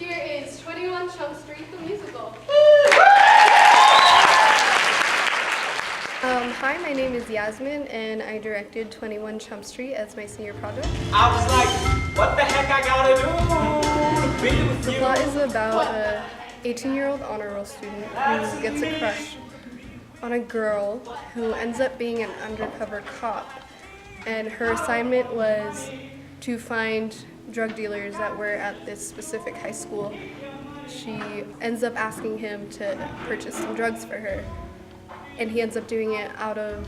Here is 21 Chump Street, the musical. Hi, my name is Yasmin, and I directed 21 Chump Street as my senior project. I was like, what the heck I gotta do? Be with The you. plot is about a 18-year-old honor roll student who gets a crush on a girl who ends up being an undercover cop. And her assignment was to find drug dealers that were at this specific high school. She ends up asking him to purchase some drugs for her. And he ends up doing it out of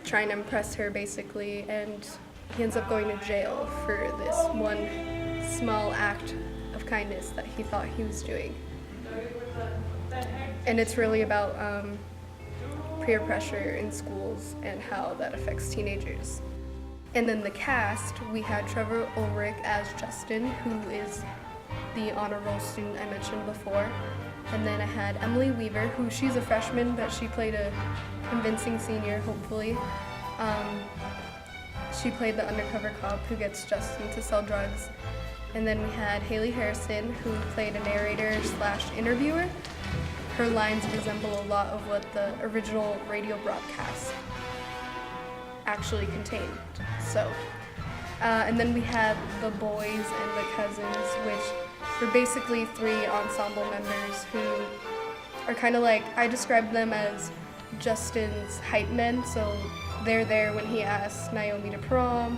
trying to impress her, basically, and he ends up going to jail for this one small act of kindness that he thought he was doing. And it's really about peer pressure in schools and how that affects teenagers. And then the cast, we had Trevor Ulrich as Justin, who is the honor roll student I mentioned before. And then I had Emily Weaver, who she's a freshman, but she played a convincing senior, hopefully. She played the undercover cop who gets Justin to sell drugs. And then we had Haley Harrison, who played a narrator/interviewer. Her lines resemble a lot of what the original radio broadcast actually contained. And then we had the boys and the cousins, which were basically three ensemble members who are kind of like, I describe them as Justin's hype men. So they're there when he asks Naomi to prom,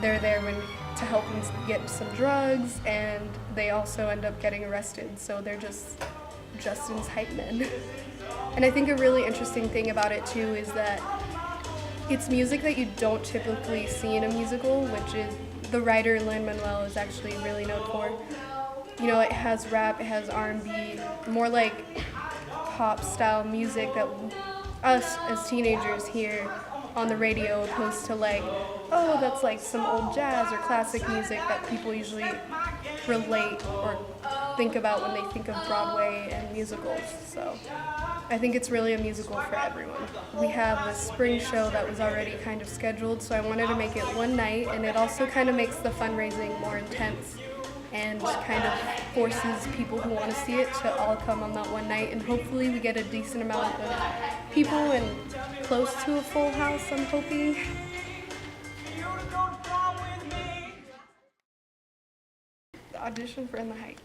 they're there to help him get some drugs, and they also end up getting arrested. So they're just Justin's hype men. And I think a really interesting thing about it too is that it's music that you don't typically see in a musical, which is the writer Lin-Manuel is actually really known for. You know, it has rap, it has R&B, more like pop style music that us as teenagers hear on the radio, opposed to like, oh, that's like some old jazz or classic music that people usually relate or think about when they think of Broadway and musicals. So I think it's really a musical for everyone. We have a spring show that was already kind of scheduled, so I wanted to make it one night, and it also kind of makes the fundraising more intense and kind of forces people who want to see it to all come on that one night, and hopefully we get a decent amount of people and close to a full house, I'm hoping. The audition for In the Heights.